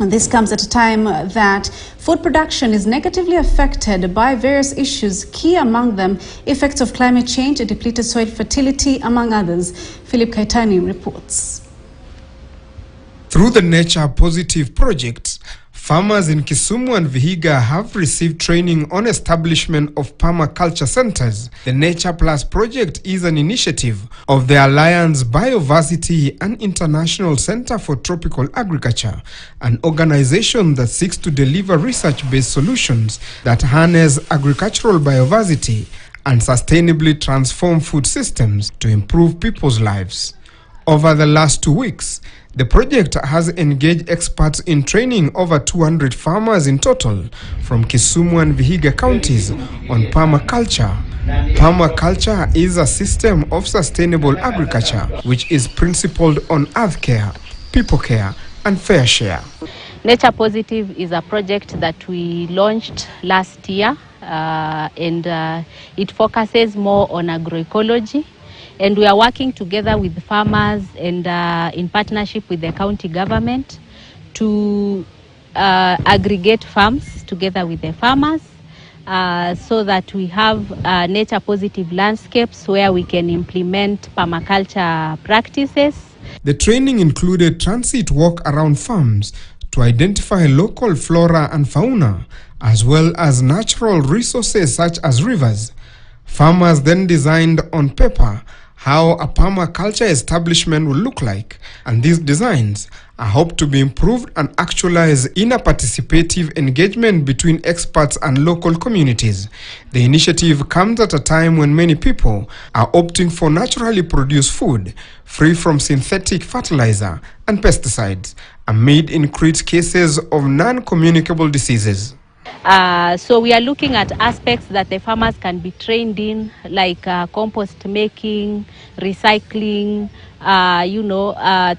And this comes at a time that food production is negatively affected by various issues, key among them effects of climate change and depleted soil fertility, among others. Philip Kaitani reports. Through the Nature Positive projects, farmers in Kisumu and Vihiga have received training on establishment of permaculture centers. The Nature Plus project is an initiative of the Alliance Biodiversity and International Center for Tropical Agriculture, an organization that seeks to deliver research-based solutions that harness agricultural biodiversity and sustainably transform food systems to improve people's lives. Over the last 2 weeks, the project has engaged experts in training over 200 farmers in total from Kisumu and Vihiga counties on permaculture. Permaculture is a system of sustainable agriculture which is principled on earth care, people care, and fair share. Nature Positive is a project that we launched last year and it focuses more on agroecology. And we are working together with farmers and in partnership with the county government to aggregate farms together with the farmers so that we have nature positive landscapes where we can implement permaculture practices. The training included transit walk around farms to identify local flora and fauna, as well as natural resources such as rivers. Farmers then designed on paper how a permaculture establishment will look like, and these designs are hoped to be improved and actualized in a participative engagement between experts and local communities. The initiative comes at a time when many people are opting for naturally produced food, free from synthetic fertilizer and pesticides, amid increased cases of non-communicable diseases. So we are looking at aspects that the farmers can be trained in, like compost making, recycling,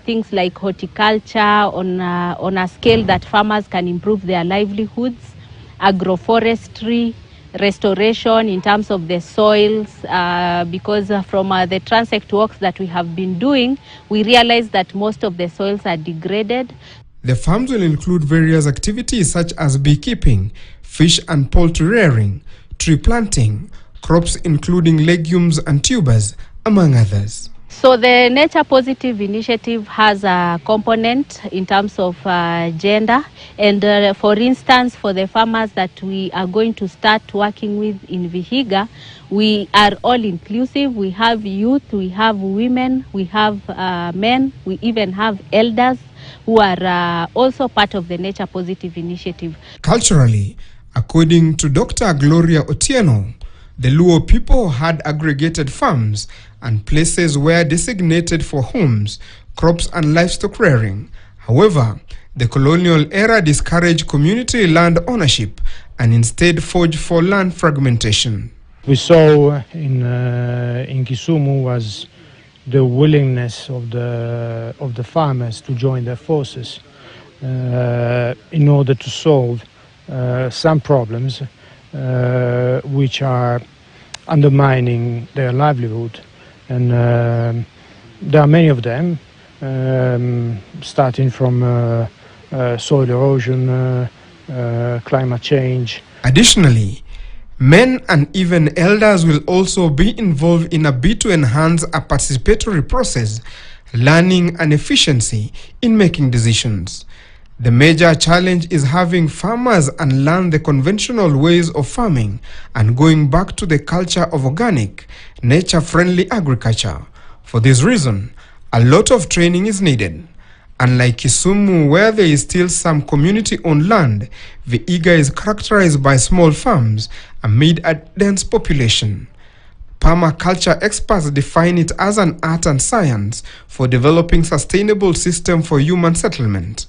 things like horticulture on a scale that farmers can improve their livelihoods, agroforestry, restoration in terms of the soils, because from the transect works that we have been doing, we realize that most of the soils are degraded. The farms will include various activities such as beekeeping, fish and poultry rearing, tree planting, crops including legumes and tubers, among others. So the Nature Positive initiative has a component in terms of gender, and for instance, for the farmers that we are going to start working with in Vihiga, we are all inclusive. We have youth, we have women, we have men, we even have elders who are also part of the Nature Positive initiative. Culturally, according to Dr. Gloria Otieno, the Luo people had aggregated farms and places were designated for homes, crops and livestock rearing. However, the colonial era discouraged community land ownership and instead forged for land fragmentation. We saw in Kisumu was the willingness of the farmers to join their forces in order to solve some problems which are undermining their livelihood, and there are many of them, starting from soil erosion, climate change. Additionally, men and even elders will also be involved in a bid to enhance a participatory process, learning and efficiency in making decisions. The major challenge is having farmers unlearn the conventional ways of farming and going back to the culture of organic, nature-friendly agriculture. For this reason, a lot of training is needed. Unlike Kisumu, where there is still some community-owned land, Vihiga is characterized by small farms amid a dense population. Permaculture experts define it as an art and science for developing sustainable system for human settlement.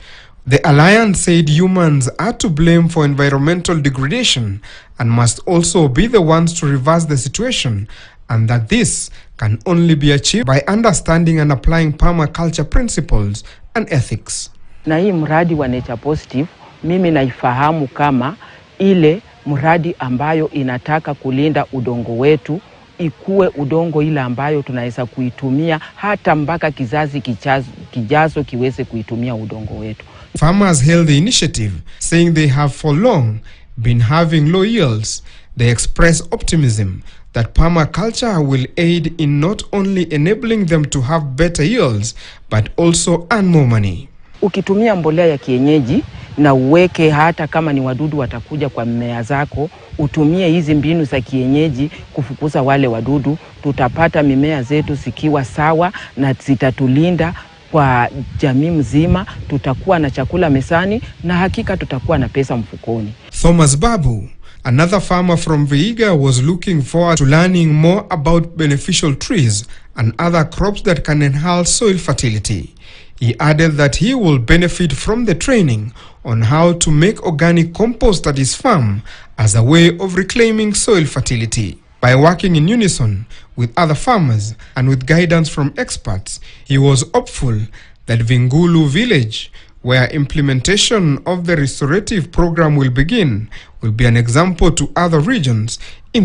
The Alliance said humans are to blame for environmental degradation and must also be the ones to reverse the situation, and that this can only be achieved by understanding and applying permaculture principles and ethics. Na hii mradi wa Nature Positive, mimi naifahamu kama ile mradi ambayo inataka kulinda udongo wetu ikuwe udongo ile ambayo tunaweza kuitumia hata mpaka kizazi kijazo kiweze kuitumia udongo wetu. Farmers hailed the initiative, saying they have for long been having low yields. They express optimism that permaculture will aid in not only enabling them to have better yields, but also earn more money. Ukitumia mbolea ya kienyeji na uweke hata kama ni wadudu watakuja kwa mmea zako, utumie hizi mbinu za kienyeji kufukuza wale wadudu, tutapata mimea zetu zikiwa sawa na zitatulinda kwa jamii mzima, tutakuwa na chakula mesani na hakika tutakuwa na pesa mfukoni. Thomas Babu, another farmer from Vihiga, was looking forward to learning more about beneficial trees and other crops that can enhance soil fertility. He added that he will benefit from the training on how to make organic compost at his farm as a way of reclaiming soil fertility. By working in unison with other farmers and with guidance from experts, he was hopeful that Vingulu village, where implementation of the restorative program will begin, will be an example to other regions in